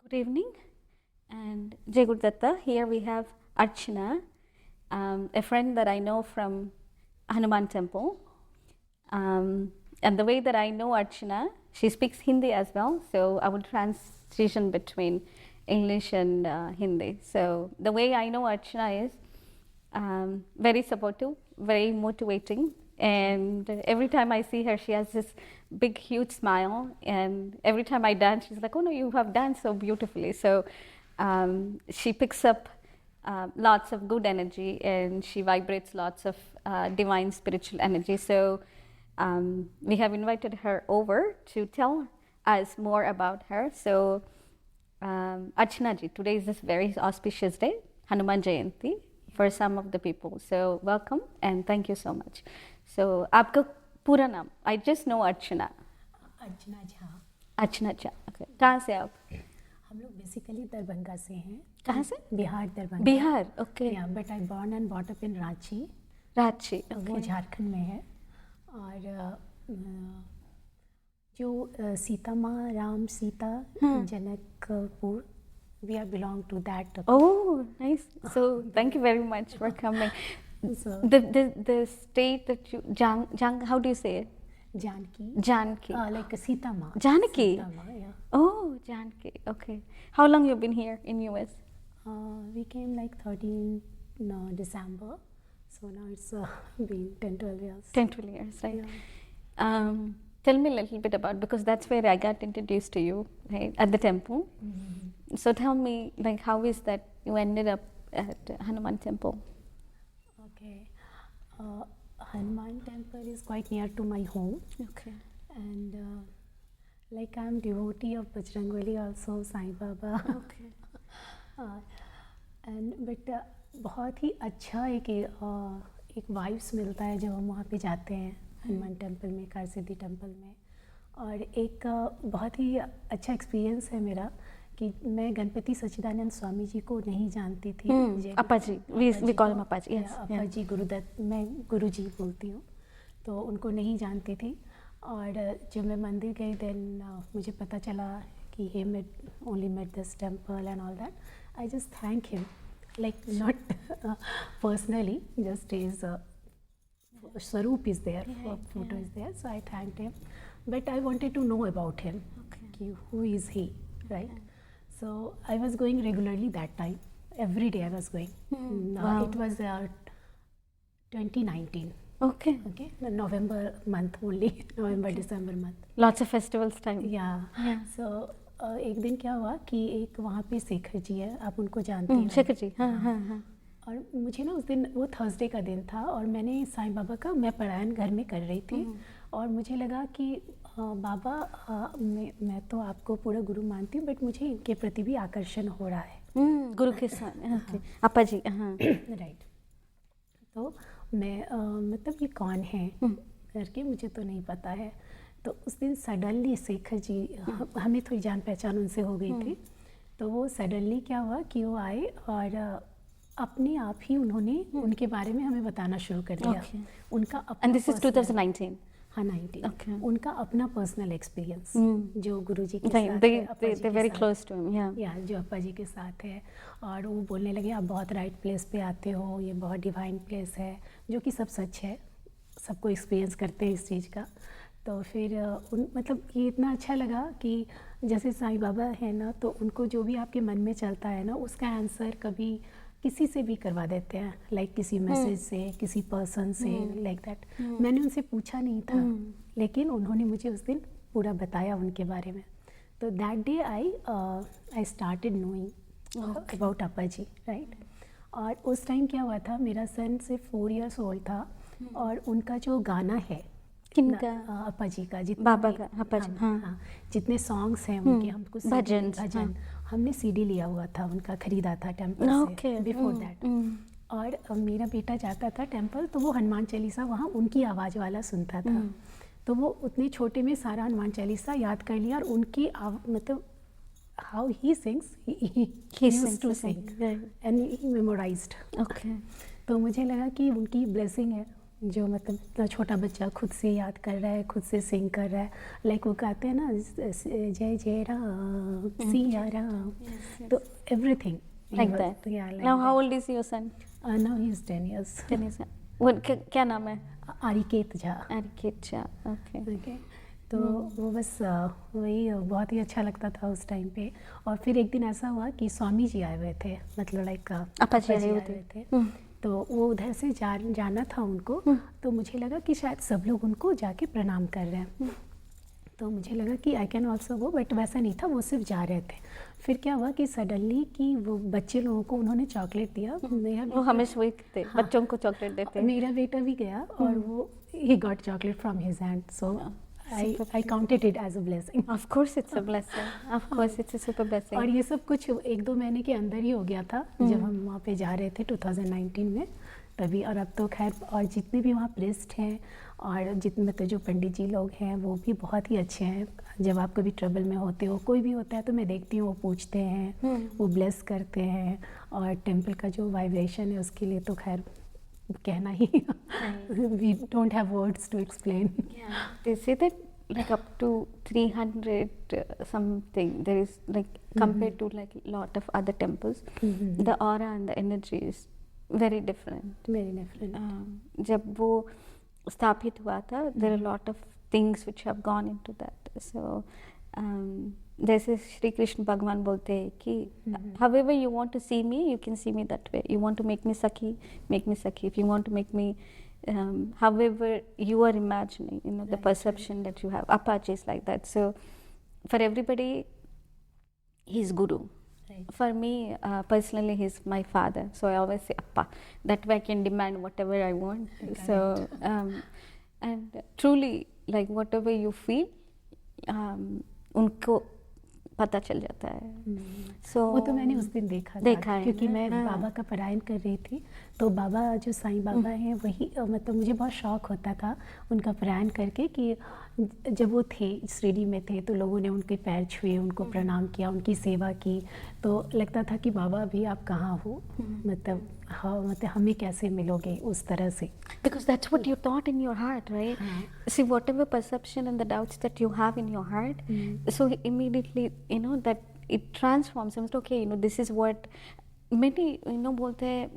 Good evening, and Jay Gurdatta. Here we have Archana, a friend that I know from Hanuman Temple. And the way that I know Archana, she speaks Hindi as well, so I will transition between English and Hindi. So the way I know Archana is very supportive, very motivating, and every time I see her, she has this big, huge smile. And every time I dance, she's like, "Oh no, you have danced so beautifully." So she picks up lots of good energy, and she vibrates lots of divine spiritual energy. So we have invited her over to tell us more about her. So Archana ji, today is this very auspicious day, Hanuman Jayanti, for some of the people. So welcome and thank you so much. So आपका पूरा नाम? I just know Archana. Archana Jha. Archana Jha, okay. कहाँ से आप? हम लोग basically Darbhanga से हैं। कहाँ से? Bihar, Darbhanga. Bihar, okay. But I born and brought up in Ranchi. Ranchi, वो झारखंड में है। और जो सीता माँ, Ram Sita, Janakpur, we are belong to that. Oh, nice. So thank you very much for coming. So, the state that you how do you say it? Janaki. Janki. Like Sita माँ। Janaki. Sita माँ, yeah. Oh, Janki. Okay. How long you been here in US? We came like 13 December. So now it's been 10-12 years. 10-12 years, right? Yeah. Tell me a little bit about, because that's where I got introduced to you, right, at the temple. Mm-hmm. So tell me, like, how is that you ended up at Hanuman Temple? Okay. Hanuman temple is quite near to my home. Okay. And like I'm devotee of Bajrangwali also, Sai Baba. Okay. And but बहुत ही अच्छा एक vibes मिलता है जब हम वहाँ पे जाते हैं हनुमान टेम्पल में, कारसिद्धि टेम्पल में। और एक बहुत ही अच्छा एक्सपीरियंस है मेरा कि मैं गणपति सच्चिदानंद स्वामी जी को नहीं जानती थी। अपा जी, we call him अपा जी। अपा जी गुरुदत्त, मैं गुरु जी बोलती हूँ, तो उनको नहीं जानती थी। और जब मैं मंदिर गई देन मुझे पता चला कि he only met this temple and all that. I just thank him, like not personally, just his Swaroop is there, photo is there, so I thanked him. But I wanted to know about him, who is he, right? So I was going regularly that time. Every day I was going. Wow. It was 2019. Okay. Okay, November month only, November December month. Lots of festivals time. Yeah. So एक दिन क्या हुआ कि एक वहाँ पे शेखर जी है, आप उनको जानते हैं। शेखर जी, हाँ हाँ हाँ। और मुझे ना उस दिन, वो थर्सडे का दिन था, और मैंने साईं बाबा का मैं पारायण घर में कर रही थी। और मुझे लगा कि बाबा मैं तो आपको पूरा गुरु मानती हूँ, बट मुझे इनके प्रति भी आकर्षण हो रहा है। गुरु के साथ, अपा जी, हाँ। राइट। तो मैं मतलब ये कौन है करके मुझे तो नहीं पता है। तो उस दिन सडनली शेखर जी, हमें थोड़ी जान पहचान उनसे हो गई थी, तो वो सडनली क्या हुआ कि वो आए और अपने आप ही उन्होंने उनके बारे में हमें बताना शुरू कर दिया। उनका अपना, And this is 2019. हाँ 19। Okay. उनका अपना पर्सनल एक्सपीरियंस जो गुरुजी के Right. साथ They're very close to him, yeah. या जो अपा जी के साथ है। और वो बोलने लगे आप बहुत राइट प्लेस पे आते हो, ये बहुत डिवाइन प्लेस है, जो कि सब सच है, सबको एक्सपीरियंस करते हैं इस चीज़ का। तो फिर मतलब ये इतना अच्छा लगा कि जैसे साईं बाबा है ना, तो उनको जो भी आपके मन में चलता है ना, उसका आंसर कभी किसी से भी करवा देते हैं, लाइक किसी मैसेज से, किसी पर्सन से, लाइक दैट। मैंने उनसे पूछा नहीं था, लेकिन उन्होंने मुझे उस दिन पूरा बताया उनके बारे में। तो that day I started knowing about अपा जी, राइट। और उस टाइम क्या हुआ था, मेरा सन सिर्फ 4 years ओल्ड था, और उनका जो गाना है किनका? अपा जी का, बाबा का, अपा जी, हाँ, जितने सॉन्ग्स हैं उनके, हमको भजन हमने सीडी लिया हुआ था उनका, खरीदा था टेम्पल से बिफोर दैट। और मेरा बेटा जाता था टेम्पल, तो वो हनुमान चालीसा वहाँ उनकी आवाज़ वाला सुनता था। तो वो उतने छोटे में सारा हनुमान चालीसा याद कर लिया, और उनकी मतलब how he sings, he used to sing and he memorised. Okay. तो मुझे लगा कि उनकी ब्लेसिंग है जो मतलब इतना छोटा बच्चा खुद से याद कर रहा है, खुद से सिंग कर रहा है, लाइक वो कहते हैं ना जय जय राम सिया राम, तो everything Like that. Now, how old is your son? Now he is 10 years. 10 years. What? क्या नाम है? Ariket Jha. Ariket Jha. Okay. Okay, तो वो बस वही बहुत ही अच्छा लगता था उस टाइम पे. और फिर एक दिन ऐसा हुआ कि स्वामी जी आए हुए थे, मतलब लाइक अपा जी आए हुए थे. तो वो उधर से जाना था उनको, तो मुझे लगा कि शायद सब लोग उनको जाके प्रणाम कर रहे हैं. तो मुझे लगा कि I can also go, but वैसा नहीं था, वो सिर्फ जा रहे थे. फिर क्या हुआ कि सडनली कि वो बच्चे लोगों को उन्होंने चॉकलेट दिया. वो हमेशा वही थे, बच्चों को चॉकलेट देते हैं. मेरा बेटा भी गया और वो he got chocolate from his hand, so I counted it as a blessing. Of course it's a blessing. Of course it's a super blessing. और ये सब कुछ 1-2 महीने के अंदर ही हो गया था जब हम वहाँ पे जा रहे थे 2019 में तभी. और अब तो खैर, और जितने भी वहाँ प्रेस्ट हैं और जितने मतलब जो पंडित जी लोग हैं वो भी बहुत ही अच्छे हैं. जब आप कभी ट्रबल में होते हो, कोई भी होता है, तो मैं देखती हूँ वो पूछते हैं, वो ब्लेस करते हैं. और टेम्पल का जो वाइब्रेशन है उसके लिए तो खैर कहना ही, we don't have words to explain. Yeah, they say that like up to 300 something there is like compared to like lot of other temples, the aura and the energy is very different. Very different. जब वो स्थापित हुआ था, there are a lot of things which have gone into that. So जैसे श्री कृष्ण भगवान बोलते हैं कि however you want to see me, you can see me that way. You want to make me Sakhi, make me Sakhi. If you want to make me however you are imagining, you know, the perception that you have. Apache is like that. So for everybody, he's Guru. Right. For me, personally, he's my father. So I always say Appa. That way I can demand whatever I want. Correct. So, and truly, like whatever you feel, उनको पता चल जाता है. So, वो तो मैंने उस दिन देखा था, क्योंकि मैं बाबा का पारायण कर रही थी. तो बाबा जो साईं बाबा हैं वही, मतलब मुझे बहुत शौक होता था उनका पारायण करके कि जब वो थे शिरडी में थे तो लोगों ने उनके पैर छुए, उनको प्रणाम किया, उनकी सेवा की. तो लगता था कि बाबा अभी आप कहाँ हो, मतलब हाँ, मतलब हमें कैसे मिलोगे उस तरह से. Because that's what you thought in your heart, right? See, whatever perception and the doubts that you have in your heart, so immediately, you know, that it transforms. And okay, you know, this is what many, you know, बोलते हैं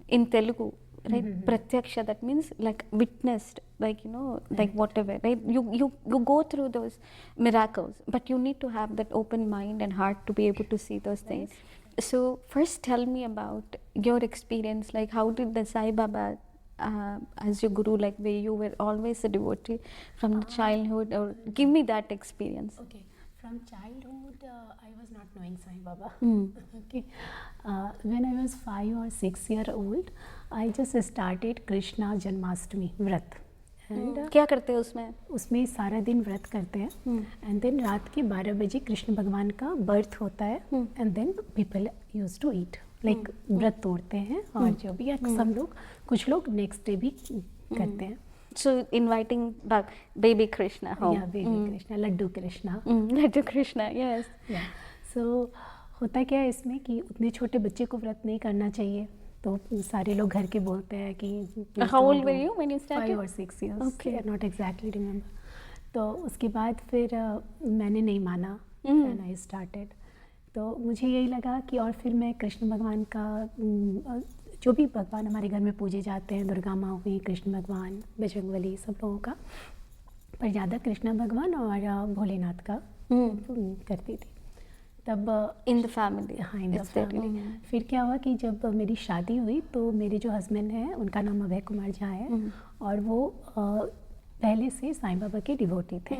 in Telugu, right? Pratyaksha, that means like witnessed, like, you know, like whatever, right? You go through those miracles, but you need to have that open mind and heart to be able to see those things. So first tell me about your experience, like how did the Sai Baba as your guru, like where you were always a devotee from the childhood, or give me that experience. Okay, from childhood I was not knowing Sai Baba. Okay, when I was 5 or 6 year old, I just started Krishna Janmashtami व्रत. क्या करते हैं उसमें? उसमें सारा दिन व्रत करते हैं. एंड देन रात के 12 बजे कृष्ण भगवान का बर्थ होता है. And then people use to eat, like व्रत तोड़ते हैं. और जो भी सब लोग, कुछ लोग नेक्स्ट डे भी करते हैं. So inviting back baby Krishna home. Yeah, baby Krishna, Laddu Krishna. Laddu Krishna, yes. Yeah. So होता क्या है इसमें कि उतने छोटे बच्चे को व्रत नहीं करना चाहिए. तो सारे लोग घर के बोलते हैं कि How old were you when you started? 5 or 6 years. Okay. Not exactly remember. तो उसके बाद फिर मैंने नहीं माना and I started. तो मुझे यही लगा कि, और फिर मैं कृष्ण भगवान का जो भी भगवान हमारे घर में पूजे जाते हैं, दुर्गा माँ हुई, कृष्ण भगवान, बजरंगबली, सब लोगों का, पर ज़्यादा कृष्ण भगवान और भोलेनाथ का करती थी तब इन द फैमिली. हाँ, इन द फैमिली. फिर क्या हुआ कि जब मेरी शादी हुई तो मेरे जो हस्बैंड हैं उनका नाम अभय कुमार झा है. और वो पहले से साईं बाबा के डिवोटी थे.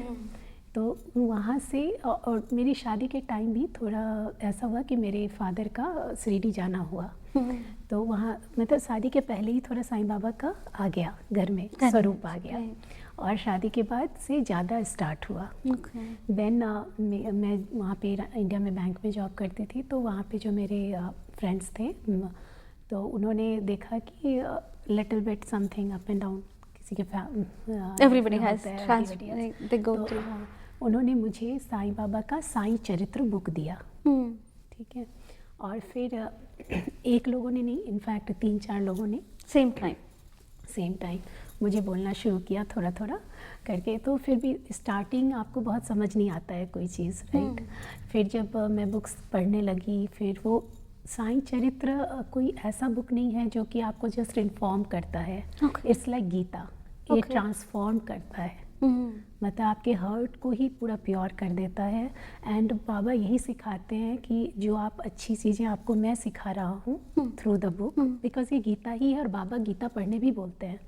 तो वहाँ से, और मेरी शादी के टाइम भी थोड़ा ऐसा हुआ कि मेरे फादर का शिरडी जाना हुआ. तो वहाँ मतलब शादी के पहले ही थोड़ा साईं बाबा का आ गया घर में, स्वरूप आ गया. और शादी के बाद से ज़्यादा स्टार्ट हुआ. देन मैं वहाँ पे इंडिया में बैंक में जॉब करती थी. तो वहाँ पे जो मेरे फ्रेंड्स थे तो उन्होंने देखा कि little bit something up and down, किसी के everybody has they go through. उन्होंने मुझे साईं बाबा का साईं चरित्र बुक दिया. ठीक है. और फिर एक लोगों ने नहीं, इनफैक्ट 3-4 लोगों ने सेम टाइम? सेम टाइम मुझे बोलना शुरू किया थोड़ा थोड़ा करके। तो फिर भी स्टार्टिंग आपको बहुत समझ नहीं आता है कोई चीज़, राइट। फिर जब मैं बुक्स पढ़ने लगी, फिर वो साईं चरित्र कोई ऐसा बुक नहीं है जो कि आपको जस्ट इन्फॉर्म करता है। इट्स लाइक गीता, ये ट्रांसफॉर्म करता है। मतलब आपके हर्ट को ही पूरा प्योर कर देता है। एंड बाबा यही सिखाते हैं कि जो आप अच्छी चीज़ें आपको मैं सिखा रहा हूँ थ्रू द बुक, बिकॉज ये गीता ही है। और बाबा गीता पढ़ने भी बोलते हैं,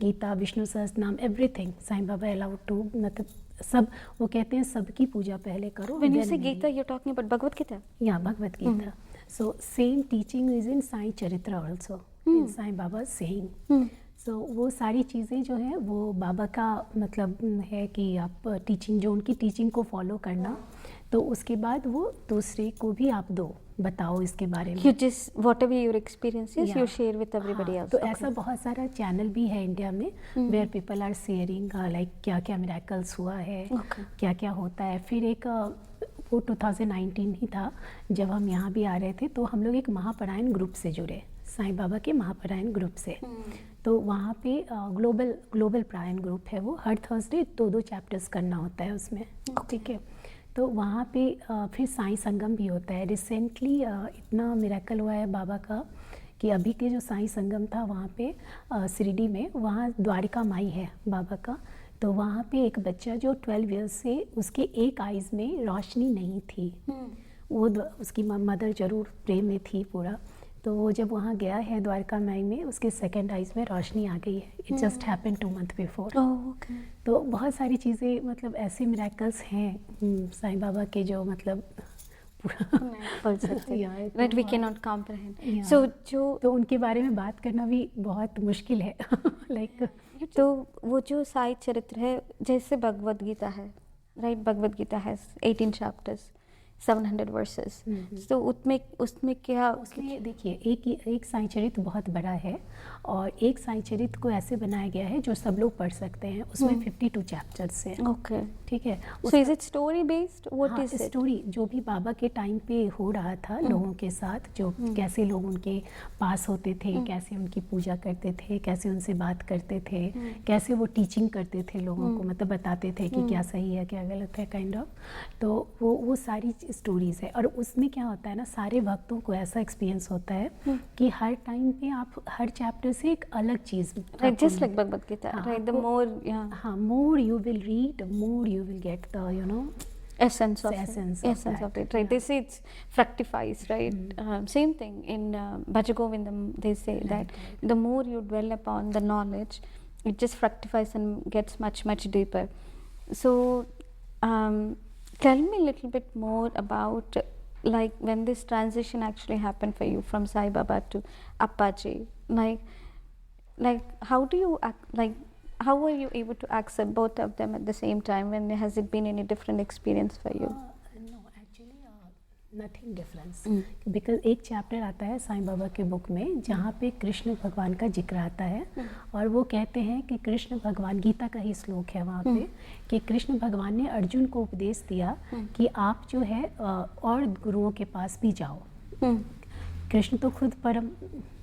Gita, Vishnu Sahasranam, everything Sai Baba allowed to, मतलब सब वो कहते हैं सबकी पूजा पहले करो। When you say Gita, you're talking about Bhagavad Gita? या Bhagavad Gita. So same teaching is in Sai Charitra also, in Sai Baba saying. So वो सारी चीज़ें जो है वो बाबा का मतलब है कि आप टीचिंग, जो उनकी टीचिंग को फॉलो करना, तो उसके बाद वो दूसरे को भी आप दो, बताओ इसके बारे में। You just whatever your experiences, you share with everybody else. तो ऐसा बहुत सारा चैनल भी है इंडिया में where people are sharing like क्या क्या मिरेकल्स हुआ है, क्या क्या होता है। फिर एक वो 2019 ही था जब हम यहाँ भी आ रहे थे, तो हम लोग एक महापरायण ग्रुप से जुड़े, साईं बाबा के महापरायण ग्रुप से। तो वहाँ पे ग्लोबल परायण ग्रुप है वो, हर थर्सडे 2-2 चैप्टर्स करना होता है उसमें, ठीक है। तो वहाँ पे फिर साईं संगम भी होता है। रिसेंटली इतना मिरेकल हुआ है बाबा का कि अभी के जो साईं संगम था वहाँ पे शिरडी में, वहाँ द्वारिका माई है बाबा का। तो वहाँ पे एक बच्चा जो 12 ईयर्स से, उसके एक आइज़ में रोशनी नहीं थी, वो उसकी मदर ज़रूर प्रेम में थी पूरा। तो वो जब वहाँ गया है द्वारका माई में, उसके सेकंड आइज़ में रोशनी आ गई है। It just happened 2 month before. तो बहुत सारी चीज़ें, मतलब ऐसे मिरेकल्स हैं साईं बाबा के जो मतलब that we cannot comprehend. So तो उनके बारे में बात करना भी बहुत मुश्किल है लाइक तो वो जो साईं चरित्र है, जैसे भगवद गीता है, right, Bhagavad Gita has 18 chapters, 700 verses. तो उसमें क्या, उसमें देखिए एक साईं चरित्र बहुत बड़ा है, और एक साईं चरित्र को ऐसे बनाया गया है जो सब लोग पढ़ सकते हैं। उसमें 52 चैप्टर्स हैं। ओके, ठीक है। So is it story based? What is it? Story जो भी बाबा के टाइम पे हो रहा था लोगों के साथ, जो कैसे लोग उनके पास होते थे, कैसे उनकी पूजा करते थे, कैसे उनसे बात करते थे, कैसे वो टीचिंग करते थे लोगों को, मतलब बताते थे कि क्या सही है क्या गलत है, काइंड ऑफ। तो वो सारी स्टोरीज है। और उसमें क्या होता है ना, सारे भक्तों को ऐसा एक्सपीरियंस होता है कि हर टाइम पे आप हर चैप्टर से एक अलग चीज, just like Bhagavad Gita, right, the more more you will read, more you will get the essence of it, right? They say it's fructifies, right? Same thing in Bhaja Govindam, they say that the more you dwell upon the knowledge, it just fructifies and gets much deeper. So tell me a little bit more about like when this transition actually happened for you from Sai Baba to Appaji. Like how do you how were you able to accept both of them at the same time? When has it been any different experience for you? No, actually nothing difference. Because एक chapter आता है साईं बाबा के book में जहाँ पे कृष्ण भगवान का जिक्र आता है, और वो कहते हैं कि कृष्ण भगवान, गीता का ही श्लोक है वहाँ पे, कि कृष्ण भगवान ने अर्जुन को उपदेश दिया कि आप जो है और गुरुओं के पास भी जाओ। कृष्ण तो खुद परम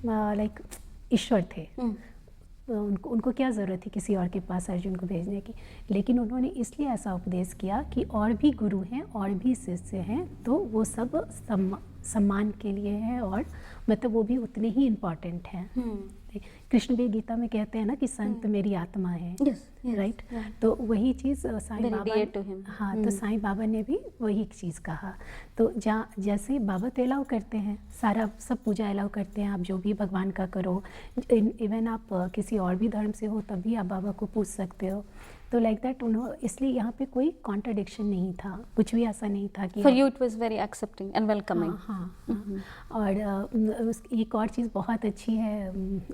लाइक ईश्वर थे, उनको क्या ज़रूरत थी किसी और के पास अर्जुन को भेजने की। लेकिन उन्होंने इसलिए ऐसा उपदेश किया कि और भी गुरु हैं और भी शिष्य हैं, तो वो सब सम्मान के लिए हैं, और मतलब वो भी उतने ही इम्पॉर्टेंट हैं। कृष्ण भी गीता में कहते हैं ना कि संत मेरी आत्मा है, राइट। तो वही चीज़ साईं बाबा, तो साईं बाबा ने भी वही चीज़ कहा। तो जैसे बाबा तो अलाउ करते हैं, सारा सब पूजा अलाउ करते हैं, आप जो भी भगवान का करो, इवन आप किसी और भी धर्म से हो तब भी आप बाबा को पूछ सकते हो। तो लाइक दैट इसलिए यहाँ पे कोई कॉन्ट्रडिक्शन नहीं था, कुछ भी ऐसा नहीं था कि For you it was very accepting and welcoming. हाँ। और एक और चीज़ बहुत अच्छी है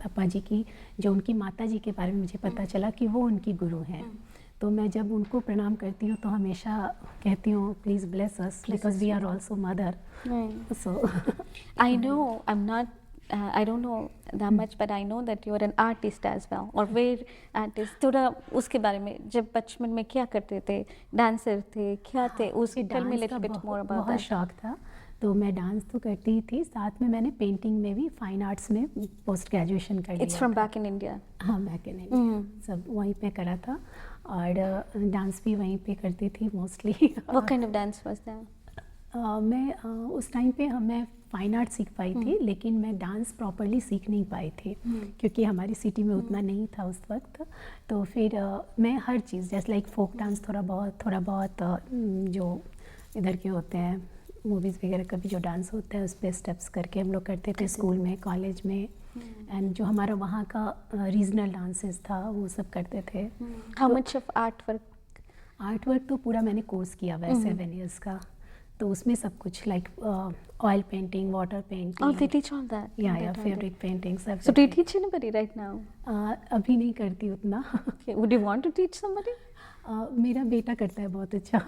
अप्पा जी की, जो उनकी माता जी के बारे में मुझे पता चला कि वो उनकी गुरु हैं। तो मैं जब उनको प्रणाम करती हूँ तो हमेशा कहती हूँ please bless us because we are also mother. So I know I'm not I don't know that much, but I know that you are an artist as well, or where artist. थोड़ा उसके बारे में, जब बचपन में क्या करते थे, डांसर थे, क्या थे, उस tell me a little bit more about that. बहुत शौक था, तो मैं डांस तो करती ही थी, साथ में मैंने पेंटिंग में भी फाइन आर्ट्स में पोस्ट ग्रेजुएशन कर It's लिया from था। back in India. हाँ, बैक इन इंडिया सब वहीं पे करा था, और डांस भी वहीं पे करती थी mostly. What kind of dance was that? मैं उस टाइम पे मैं फाइन आर्ट सीख पाई थी, लेकिन मैं डांस प्रॉपरली सीख नहीं पाई थी, क्योंकि हमारी सिटी में उतना नहीं था उस वक्त। तो फिर मैं हर चीज़ जैसे लाइक फोक डांस थोड़ा बहुत जो इधर के होते हैं मूवीज़ वगैरह का भी जो डांस होता है उस पर स्टेप्स करके हम लोग करते थे स्कूल में, कॉलेज में। एंड जो हमारा वहाँ का रीजनल डांसेस था वो सब करते थे। How much of artwork? Art work तो पूरा मैंने कोर्स किया हुआ है 7 इयर्स का, तो उसमें सब कुछ like oil painting, water Oh, they painting, teach all that. या They taught fabric it. Painting सब। So do you teach anybody right now? अभी नहीं करती उतना। Okay. Would you want to teach somebody? मेरा बेटा करता है बहुत अच्छा।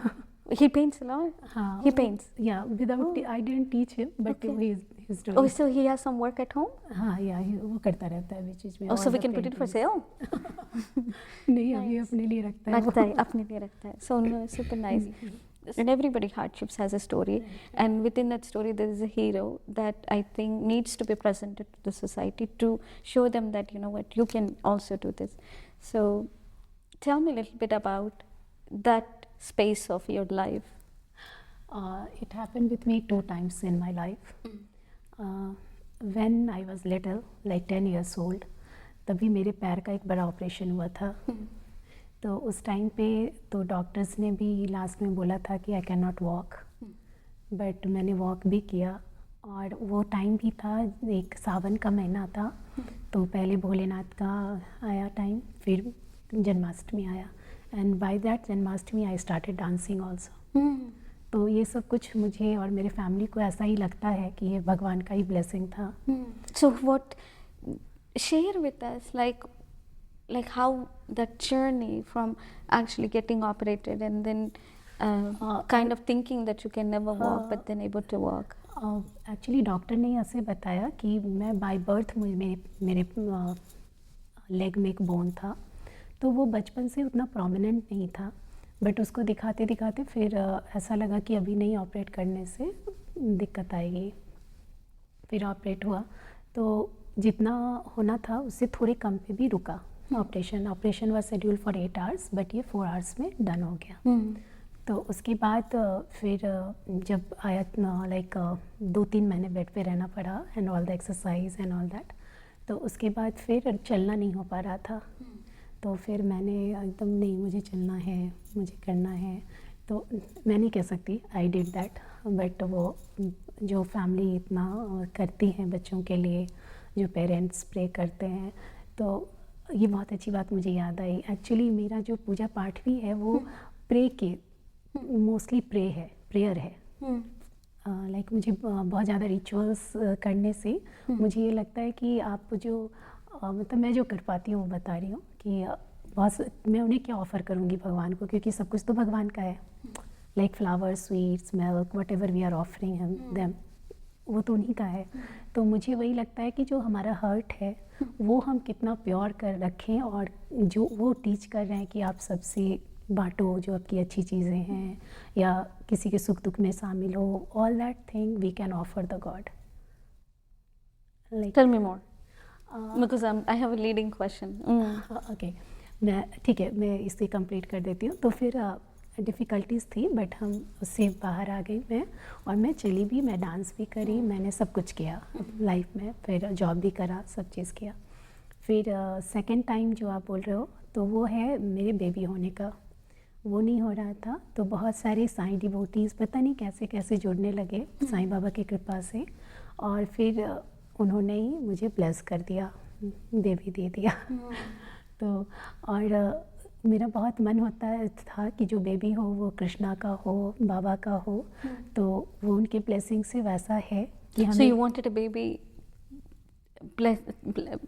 He paints a lot. हाँ, He paints. या without I didn't teach him but Okay. He is Oh, doing. so he has some work at home? हाँ, या वो करता रहता है बीच में। Oh, so we can put it for sale? नहीं, अभी अपने लिए रखता है वो। रखता है, अपने लिए रखता है. So no, super nice. And everybody hardships has a story, and within that story there is a hero that I think needs to be presented to the society to show them that you know what, you can also do this. So tell me a little bit about that space of your life. It happened with me 2 times in my life. When I was little, like 10 years old, तभी मेरे पैर का एक बड़ा operation हुआ था। तो उस टाइम पे तो डॉक्टर्स ने भी लास्ट में बोला था कि I can not walk, but मैंने वॉक भी किया। और वो टाइम भी था, एक सावन का महीना था, तो पहले भोलेनाथ का आया टाइम, फिर जन्माष्टमी आया, and by that Janmashtami I started dancing also. तो ये सब कुछ मुझे और मेरे फैमिली को ऐसा ही लगता है कि ये भगवान का ही ब्लेसिंग था। So what, share with us like how that journey from actually getting operated and then kind of thinking that you can never walk but then able to walk. Actually doctor ने ऐसे बताया कि मैं by birth मेरे leg में एक bone था, तो वो बचपन से उतना प्रोमिनेंट नहीं था, बट उसको दिखाते दिखाते फिर ऐसा लगा कि अभी नहीं ऑपरेट करने से दिक्कत आएगी। फिर ऑपरेट हुआ तो जितना होना था उससे थोड़े कम पे भी रुका operation was schedule for 8 hours, but ये 4 आवर्स में डन हो गया। तो उसके बाद फिर जब आया लाइक 2-3 महीने बेड पे रहना पड़ा and all the exercise and all that, तो उसके बाद फिर चलना नहीं हो पा रहा था। तो फिर मैंने एकदम नहीं, मुझे चलना है, मुझे करना है, तो मैं नहीं कह सकती आई डिड दैट, बट वो जो फैमिली इतना करती हैं बच्चों के लिए, जो पेरेंट्स प्रे करते हैं, तो ये बहुत अच्छी बात मुझे याद आई। एक्चुअली मेरा जो पूजा पाठ भी है वो प्रे के मोस्टली प्रेयर है। लाइक मुझे बहुत ज़्यादा रिचुअल्स करने से मुझे ये लगता है कि आप जो मतलब मैं जो कर पाती हूँ वो बता रही हूँ कि बहुत मैं उन्हें क्या ऑफ़र करूँगी भगवान को, क्योंकि सब कुछ तो भगवान का है। Like flowers, sweets, milk, whatever we are offering them, वो तो उन्हीं का है। तो मुझे वही लगता है कि जो हमारा हर्ट है वो हम कितना प्योर कर रखें, और जो वो टीच कर रहे हैं कि आप सबसे बांटो जो आपकी अच्छी चीज़ें हैं, या किसी के सुख दुख में शामिल हो, all that thing we can offer the God. Tell me more. Because I have a leading question. ओके, मैं ठीक है, मैं इसे कंप्लीट कर देती हूँ। तो फिर डिफ़िकल्टीज़ थी, बट हम उससे बाहर आ गई मैं, और मैं चली भी, मैं डांस भी करी, मैंने सब कुछ किया लाइफ में, फिर जॉब भी करा, सब चीज़ किया। फिर सेकंड टाइम जो आप बोल रहे हो तो वो है मेरे बेबी होने का, वो नहीं हो रहा था। तो बहुत सारे साईं डिवोटीज़ पता नहीं कैसे कैसे जुड़ने लगे साईं बाबा की कृपा से, और फिर उन्होंने ही मुझे ब्लेस कर दिया, बेबी दे दिया। तो और मेरा बहुत मन होता था कि जो बेबी हो वो कृष्णा का हो, बाबा का हो, तो वो उनके ब्लेसिंग से वैसा है कि हमें। So you wanted a baby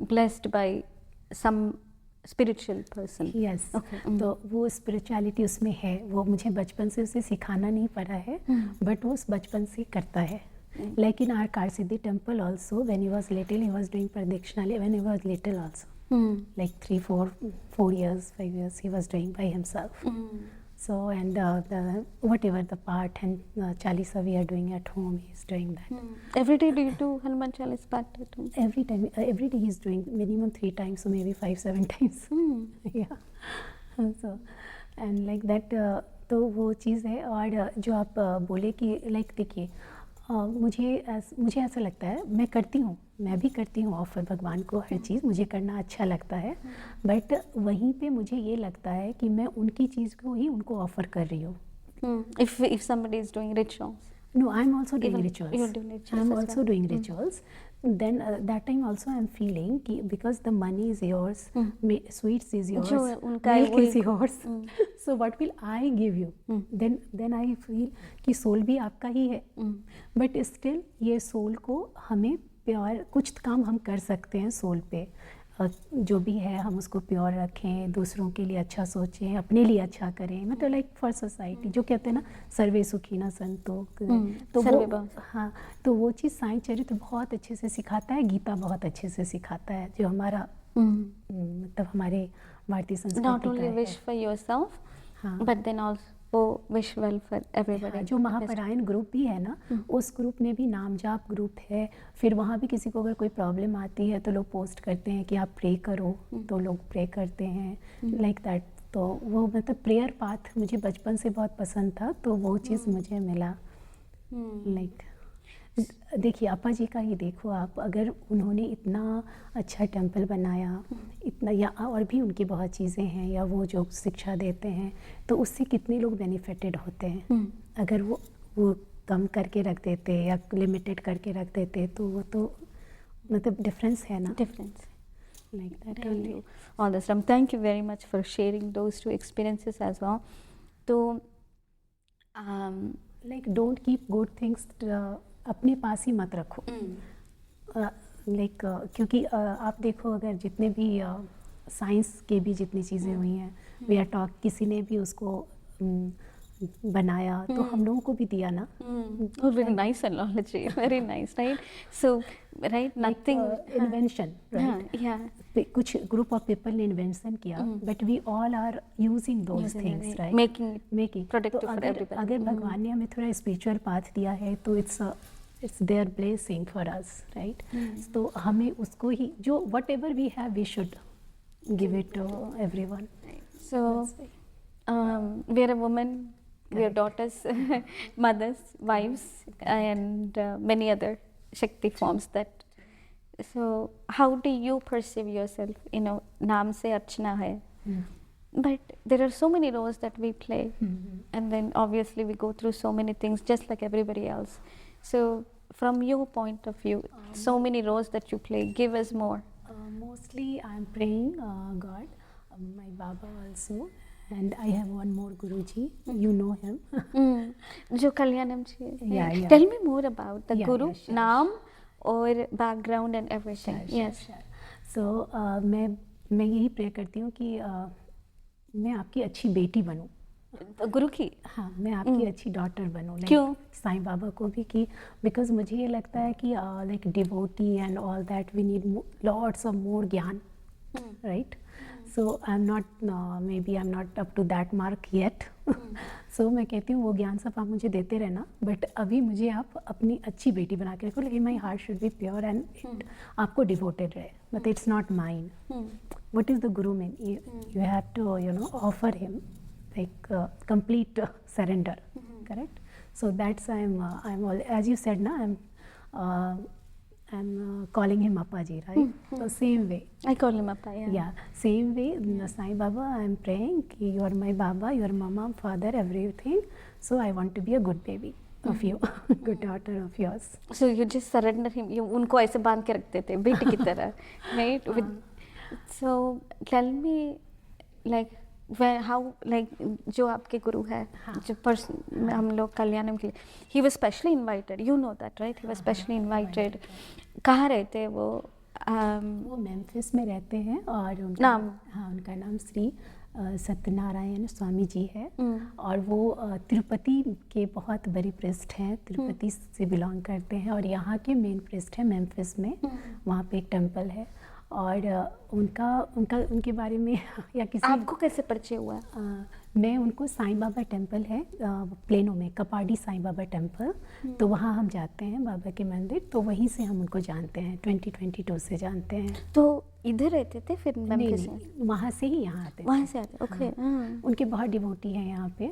blessed by some spiritual person. Yes, Okay. तो वो स्पिरिचुअलिटी उसमें है, वो मुझे बचपन से उसे सिखाना नहीं पड़ा है, बट वो उस बचपन से करता है। Like in our Kar Siddhi temple also, when he was little he was doing pradakshina, when he was little also, like 3, 4 years, 5 years he was doing by himself. So and whatever the part and Chalisa we are doing at home, he's doing that. Every day do you do Hanuman Chalis part at home? Every time, every day he's doing minimum 3 times, so maybe 5-7 times. Yeah. So and like that, तो वो चीज़ है। और जो आप बोले कि like देखिए, मुझे ऐसा लगता है, मैं करती हूँ, मैं भी करती हूँ ऑफ़र भगवान को हर चीज़, मुझे करना अच्छा लगता है, बट वहीं पे मुझे ये लगता है कि मैं उनकी चीज़ को ही उनको ऑफ़र कर रही हूँ। If somebody is doing rituals. No, I'm also doing Even rituals. you're doing rituals I'm as also well. doing rituals. Then that time also I'm feeling कि because the money is yours, sweets is yours, जो उनका है milk वही is yours. So what will I give you? Then I feel कि soul भी आपका ही है. But still ये soul को हमें प्योर, कुछ काम हम कर सकते हैं सोल पे, जो भी है हम उसको प्योर रखें, दूसरों के लिए अच्छा सोचें, अपने लिए अच्छा करें, मतलब लाइक फॉर सोसाइटी, जो कहते हैं ना सर्वे सुखीना संतो, तो वो, हाँ, तो वो चीज़ साईं चरित्र बहुत अच्छे से सिखाता है, गीता बहुत अच्छे से सिखाता है, जो हमारा मतलब हमारे भारतीय संस्कृति Not only का है। wish for yourself, हाँ, but then also wish well for everybody. हाँ, जो महापरायण ग्रुप भी है ना, उस ग्रुप में भी नाम जाप ग्रुप है, फिर वहाँ भी किसी को अगर कोई प्रॉब्लम आती है तो लोग पोस्ट करते हैं कि आप प्रे करो, तो लोग प्रे करते हैं, लाइक दैट। तो वो मतलब प्रेयर पाथ मुझे बचपन से बहुत पसंद था, तो वो चीज़ मुझे मिला। लाइक देखिए अपा जी का ही देखो आप, अगर उन्होंने इतना अच्छा टेम्पल बनाया, इतना, या और भी उनकी बहुत चीज़ें हैं, या वो जो शिक्षा देते हैं, तो उससे कितने लोग बेनिफिटेड होते हैं। अगर वो कम करके रख देते या लिमिटेड करके रख देते, तो वो तो मतलब डिफरेंस है ना। Difference. Like that Thank only. you. All this time. Thank you very much for sharing those two experiences as well. तो Like don't keep good things अपने पास ही मत रखो। लाइक क्योंकि आप देखो, अगर जितने भी साइंस के भी जितनी चीज़ें हुई हैं, वी आर टॉक, किसी ने भी उसको बनाया तो हम लोगों को भी दिया ना। Oh, very nice analogy. Very nice, right? So, right, nothing. Invention, right. Yeah. कुछ ग्रुप ऑफ पीपल ने इन्वेंशन किया, but we all are using those things, right, Making productive तो for everybody. अगर भगवान ने हमें थोड़ा स्पिरिचुअल पाथ दिया है, तो it's their blessing for us, right. तो हमें उसको ही, जो whatever we have, we should give it to everyone. So, we are a woman, we are daughters, mothers, wives, and many other Shakti forms that. So, how do you perceive yourself? You know, naam se Archana hai. But there are so many roles that we play, and then obviously we go through so many things just like everybody else. So, from your point of view, so many roles that you play, give us more. Mostly I am praying God, my Baba also, and I have one more Guruji, you know him. Jo Kalyanam ji. Yeah. Tell me more about the Yeah, Guru, yeah, sure, naam, or background and everything. Sure, Yes. sure. So मैं यही pray करती हूँ कि मैं आपकी अच्छी बेटी बनूँ। गुरु की? हाँ, मैं आपकी अच्छी डॉटर बनूँ। क्यों? साईं बाबा को भी कि बिकॉज मुझे ये लगता है कि like devotee and all that we need lots of more gyan, right. So I am not, maybe I am not up to that mark yet. So मैं कहती हूँ वो ज्ञान सब आप मुझे देते रहना, बट अभी मुझे आप अपनी अच्छी बेटी बना के रखो, लेकिन my heart should be pure and आपको डिवोटेड रहे, but it's not mine. What is the guru mean? You have to offer him like complete surrender, correct? So that's I'm all, as you said na, I'm calling him Appa ji, right? So same way I call him Appa. yeah, same way Sai Baba, I'm praying ki you are my Baba, you are mama, father, everything, so I want to be a good baby of you, good daughter of yours. So you just surrender him, you उनको ऐसे बांध के रखते थे बेटी की तरह, right? So tell me, like how, like जो आपके गुरु है, जो person हम लोग कल्याणम के लिए, he was specially invited, you know that, right? He was specially invited. कहाँ रहते वो? वो मेम्फिस में रहते हैं, और उनका नाम? हाँ, उनका नाम श्री सत्यनारायण स्वामी जी है, और वो तिरुपति के बहुत बड़ी प्रेस्ट हैं, तिरुपति से बिलोंग करते हैं, और यहाँ के मेन प्रेस्ट हैं मेम्फिस में, वहाँ पे एक टेम्पल है, और उनके बारे में या किसी आपको कैसे परिचय हुआ? मैं उनको साईं बाबा टेम्पल है प्लेनो में, कपाडी साईं बाबा टेम्पल, तो वहाँ हम जाते हैं बाबा के मंदिर, तो वहीं से हम उनको जानते हैं, 2022 से जानते हैं। तो इधर रहते थे फिर नहीं मेम्फिस में? नहीं, वहाँ से ही यहाँ आते थे। वहाँ से आते, ओके। हाँ, उनके बहुत डिवोटी हैं यहाँ पे,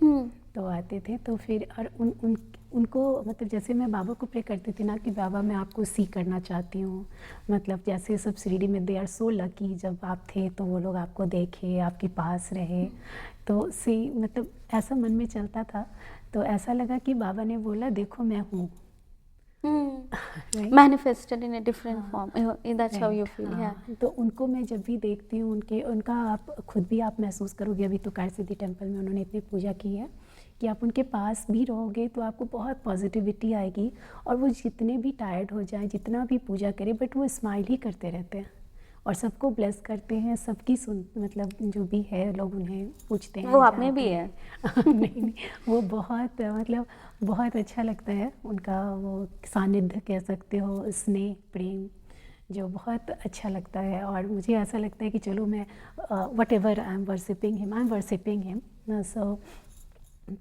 तो आते थे। तो फिर और उनको मतलब जैसे मैं बाबा को प्रे करती थी ना कि बाबा मैं आपको सी करना चाहती हूँ, मतलब जैसे सब शिरडी में दे आर सो लकी, जब आप थे तो वो लोग आपको देखे, आपके पास रहे, तो सी मतलब ऐसा मन में चलता था। तो ऐसा लगा कि बाबा ने बोला देखो मैं हूँ, manifested in a different form, that's how you feel. तो उनको मैं जब भी देखती हूँ उनका आप खुद भी आप महसूस करोगे, अभी तो कारसिद्धि टेम्पल में उन्होंने इतनी पूजा की है कि आप उनके पास भी रहोगे तो आपको बहुत पॉजिटिविटी आएगी, और वो जितने भी टायर्ड हो जाएं, जितना भी पूजा करें, बट वो स्माइल ही करते रहते हैं और सबको ब्लेस करते हैं, सबकी मतलब जो भी है लोग उन्हें पूछते हैं। वो आप में भी है? नहीं, वो बहुत मतलब बहुत अच्छा लगता है उनका वो सानिध्य कह सकते हो, स्नेह प्रेम जो बहुत अच्छा लगता है। और मुझे ऐसा लगता है कि चलो मैं whatever I am worshipping him, so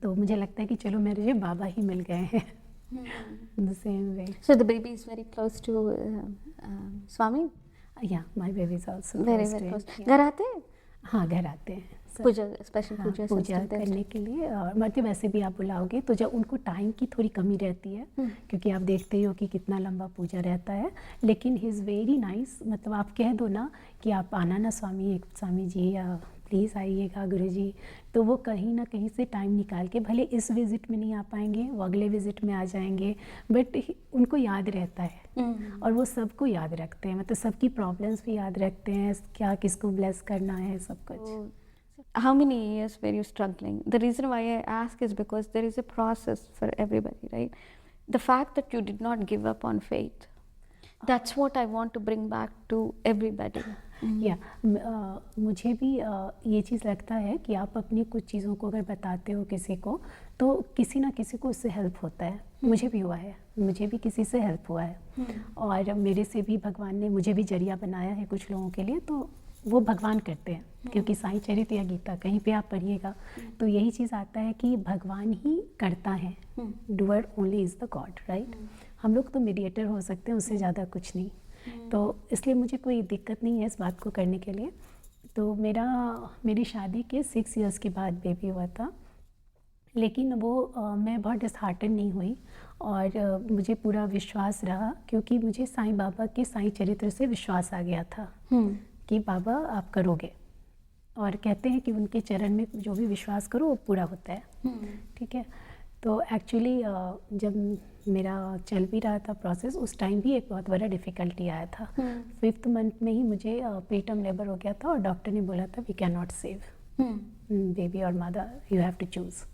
तो मुझे लगता है कि चलो मेरे बाबा ही मिल गए हैं। The same way. So the baby is very close to Swami? या my baby is also very very close. घर आते हैं? हाँ, घर आते हैं पूजा, स्पेशल हाँ, पूजा करने के लिए। और मतलब वैसे भी आप बुलाओगे तो जब उनको टाइम की थोड़ी कमी रहती है, क्योंकि आप देखते ही हो कि कितना लंबा पूजा रहता है, लेकिन ही इज़ वेरी नाइस। मतलब आप कह दो ना कि आप आना ना स्वामी जी, या प्लीज़ आइएगा गुरुजी, तो वो कहीं ना कहीं से टाइम निकाल के, भले इस विज़िट में नहीं आ पाएंगे, वो अगले विज़िट में आ जाएंगे, बट उनको याद रहता है। और वो सबको याद रखते हैं, मतलब सबकी प्रॉब्लम्स भी याद रखते हैं, क्या किसको ब्लेस करना है, सब कुछ। How many years were you struggling? The reason why I ask is because there is a process for everybody, right? The fact that you did not give up on faith, that's what I want to bring back to everybody. या मुझे भी ये चीज़ लगता है कि आप अपनी कुछ चीज़ों को अगर बताते हो किसी को, तो किसी ना किसी को उससे हेल्प होता है। मुझे भी हुआ है, मुझे भी किसी से हेल्प हुआ है, और मेरे से भी भगवान ने मुझे भी जरिया बनाया है कुछ लोगों के लिए, तो वो भगवान करते हैं। क्योंकि साईं चरित्र या गीता कहीं पे आप पढ़िएगा तो यही चीज़ आता है कि भगवान ही करता है, doer only is the God, right. हम लोग तो मीडिएटर हो सकते हैं, उससे ज़्यादा कुछ नहीं। तो इसलिए मुझे कोई दिक्कत नहीं है इस बात को करने के लिए। तो मेरी शादी के 6 इयर्स के बाद बेबी हुआ था, लेकिन वो मैं बहुत डिसहार्टन नहीं हुई, और मुझे पूरा विश्वास रहा, क्योंकि मुझे साईं बाबा के साईं चरित्र से विश्वास आ गया था कि बाबा आप करोगे, और कहते हैं कि उनके चरण में जो भी विश्वास करो वो पूरा होता है। ठीक है। तो एक्चुअली जब मेरा चल भी रहा था प्रोसेस, उस टाइम भी एक बहुत बड़ा डिफ़िकल्टी आया था। 5th मंथ में ही मुझे प्रीटर्म लेबर हो गया था, और डॉक्टर ने बोला था we can not save baby और mother, you have to choose.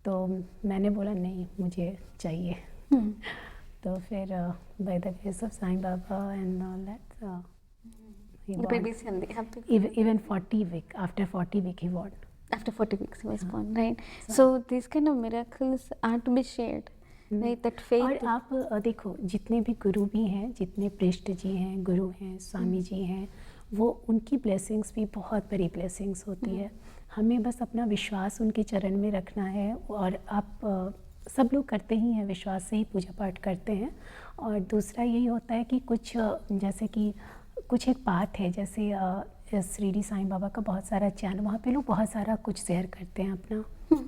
तो मैंने बोला नहीं, मुझे चाहिए। तो फिर by the grace of Sai Baba and all that, The baby is healthy. Even 40 week, after 40 week he born. After 40 weeks he was born, right? So these kind of miracles are to be shared, right? That faith. और आप देखो, जितने भी गुरु भी हैं, जितने पृष्ठ जी हैं, गुरु हैं, स्वामी जी हैं, वो उनकी ब्लेसिंग्स भी बहुत बड़ी ब्लेसिंग्स होती है। हमें बस अपना विश्वास उनके चरण में रखना है, और आप सब लोग करते ही हैं, विश्वास से ही पूजा पाठ करते हैं। और दूसरा यही होता है कि कुछ जैसे कि कुछ एक बात है, जैसे शिरडी साईं बाबा का बहुत सारा चैनल, वहाँ पे लोग बहुत सारा कुछ शेयर करते हैं अपना।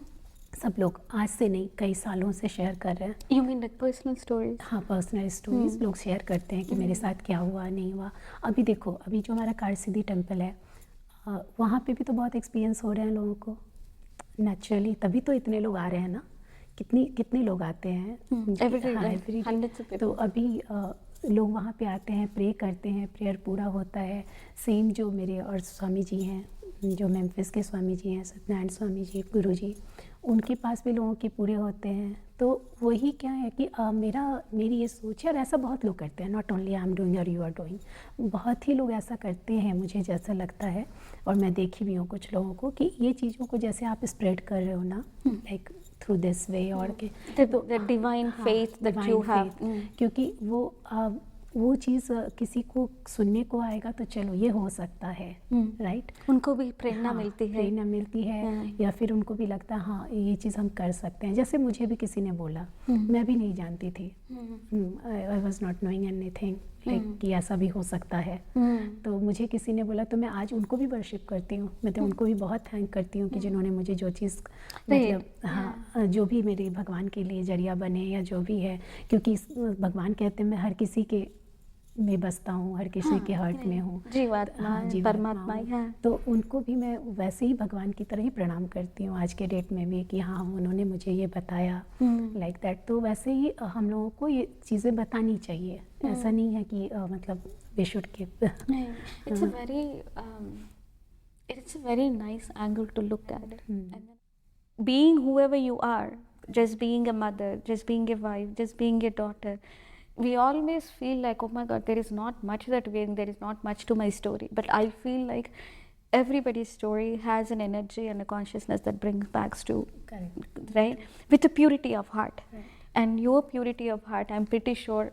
सब लोग आज से नहीं, कई सालों से शेयर कर रहे हैं। You mean like personal stories? हाँ, पर्सनल स्टोरीज लोग शेयर करते हैं कि मेरे साथ क्या हुआ नहीं हुआ। अभी देखो, अभी जो हमारा कारसिद्धि टेम्पल है, वहाँ पे भी तो बहुत एक्सपीरियंस हो रहे हैं लोगों को नेचुरली, तभी तो इतने लोग आ रहे हैं ना। कितने लोग आते हैं every day। तो अभी लोग वहाँ पे आते हैं, प्रे करते हैं, प्रेयर पूरा होता है। सेम जो मेरे और स्वामी जी हैं, जो मेम्फिस के स्वामी जी हैं, सत्यनारायण स्वामी जी, गुरु जी, उनके पास भी लोगों के पूरे होते हैं। तो वही क्या है कि मेरी ये सोच है, और ऐसा बहुत लोग करते हैं, not only I am doing और यू आर डूइंग, बहुत ही लोग ऐसा करते हैं, मुझे जैसा लगता है। और मैं देखी भी हूँ कुछ लोगों को कि ये चीज़ों को जैसे आप स्प्रेड कर रहे हो ना, लाइक थ्रू दिस वे, और के The divine faith that you have. क्योंकि वो वो चीज़ किसी को सुनने को आएगा तो चलो ये हो सकता है, राइट। उनको भी प्रेरणा हाँ, मिलती है। प्रेरणा मिलती है, या फिर उनको भी लगता है हाँ ये चीज़ हम कर सकते हैं। जैसे मुझे भी किसी ने बोला, मैं भी नहीं जानती थी, I was not knowing anything like कि ऐसा भी हो सकता है। तो मुझे किसी ने बोला तो मैं आज उनको भी वर्शिप करती हूँ, मैं तो उनको भी बहुत थैंक करती हूँ कि जिन्होंने मुझे जो चीज़ मतलब हाँ जो भी मेरे भगवान के लिए जरिया बने या जो भी है, क्योंकि भगवान कहते हैं मैं हर किसी के में बसता हूँ, हर किसी के हार्ट में हूँ, जीवात्मा, परमात्मा हूँ। है। तो उनको भी मैं वैसे ही भगवान की तरह ही प्रणाम करती हूँ आज के डेट में भी, कि हाँ उन्होंने मुझे ये बताया लाइक दैट। तो वैसे ही हम लोगों को ये चीज़ें बतानी चाहिए, ऐसा नहीं है कि मतलब we should keep. It's a very nice angle to look at it. And then being whoever you are, just being a mother, just being a wife, just being a daughter, we always feel like, oh my God, there is not much there is not much to my story. But I feel like everybody's story has an energy and a consciousness that brings back to, right? With the purity of heart. Right. And your purity of heart, I'm pretty sure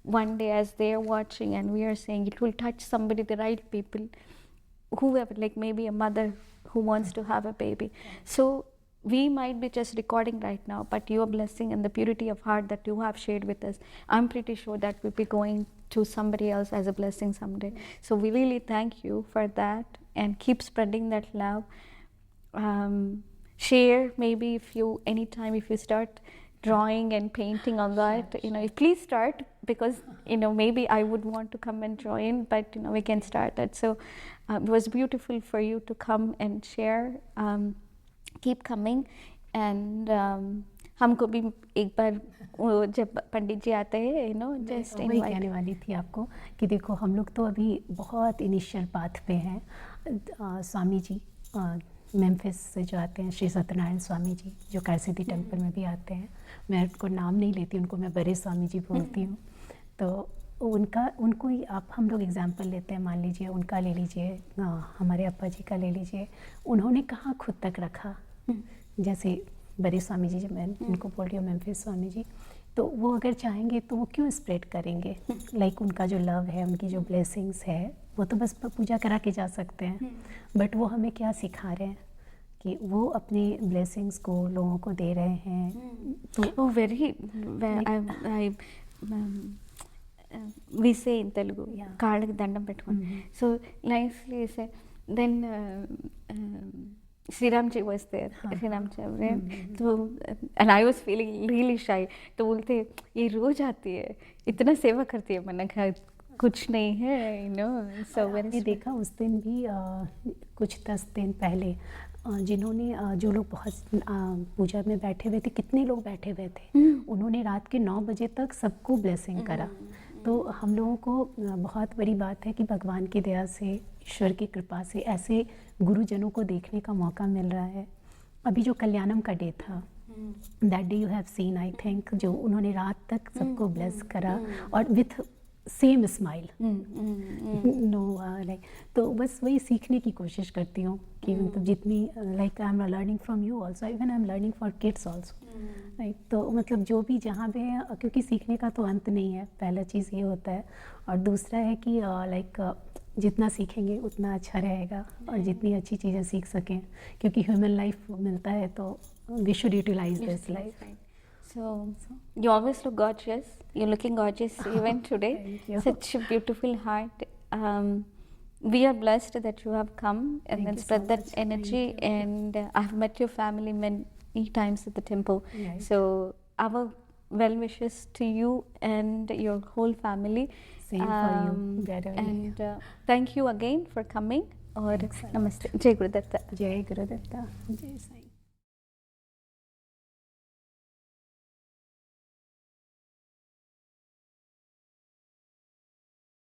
one day as they're watching and we are saying, it will touch somebody, the right people, whoever, like maybe a mother who wants to have a baby. So we might be just recording right now, but your blessing and the purity of heart that you have shared with us, I'm pretty sure that will be going to somebody else as a blessing someday. So we really thank you for that, and keep spreading that love. Share maybe if you start drawing and painting on that, please start, because maybe I would want to come and join, but we can start that. So it was beautiful for you to come and share. Keep coming, and हमको भी एक बार वो जब पंडित जी आते हैं just वही कहने वाली थी आपको कि देखो हम लोग तो अभी बहुत इनिशियल पाथ पे हैं। स्वामी जी मेम्फिस से जो आते हैं, श्री सत्यनारायण स्वामी जी जो कारसिटी टेम्पल में भी आते हैं, मैं उनको नाम नहीं लेती, उनको मैं बड़े स्वामी जी बोलती हूँ। तो उनको ही आप हम लोग एग्जाम्पल लेते हैं, मान लीजिए उनका ले लीजिए, हमारे अप्पा जी का ले लीजिए, उन्होंने कहाँ खुद तक रखा। जैसे बड़े स्वामी जी, मैं उनको बोल रही हूँ मेम्फिस स्वामी जी, तो वो अगर चाहेंगे तो वो क्यों स्प्रेड करेंगे, लाइक उनका जो लव है, उनकी जो ब्लेसिंग्स है, वो तो बस पूजा करा के जा सकते हैं, बट वो हमें क्या सिखा रहे हैं कि वो अपने ब्लेसिंग्स को लोगों को दे रहे हैं। तो very we say in Telugu, కాళ్ళకి దండం పెట్టుకొని. So nicely say, then Sriram ji was there, Sriram ji, तो and I was feeling really shy, तो बोलते ये रोज आती है, इतना सेवा करती है, मैंने कहा कुछ नहीं है, so मैंने देखा उस दिन भी कुछ 10 दिन पहले जिन्होंने जो लोग बहुत पूजा में बैठे हुए थे, कितने लोग बैठे हुए थे, उन्होंने रात के 9 बजे तक सबको ब्लेसिंग करा। तो हम लोगों को बहुत बड़ी बात है कि भगवान की दया से, ईश्वर की कृपा से ऐसे गुरुजनों को देखने का मौका मिल रहा है। अभी जो कल्याणम का डे था, that day you have seen I think, जो उन्होंने रात तक सबको ब्लेस करा और with same smile, know like, तो बस वही सीखने की कोशिश करती हूँ कि मतलब जितनी like I am learning from you also, even I am learning for kids also, right. तो मतलब जो भी जहाँ पे है, क्योंकि सीखने का तो अंत नहीं है, पहला चीज़ ये होता है, और दूसरा है कि लाइक जितना सीखेंगे उतना अच्छा रहेगा, और जितनी अच्छी चीज़ें सीख सकें, क्योंकि ह्यूमन लाइफ मिलता है तो we should utilise this life. So you always look gorgeous. You're looking gorgeous even today. Such a beautiful heart. We are blessed that you have come and then spread that energy. And I've met your family many times at the temple. Yes. So our well wishes to you and your whole family. Same for you. And thank you again for coming. Or namaste. Jai Gurudatta. Jai Gurudatta. Jai Sai.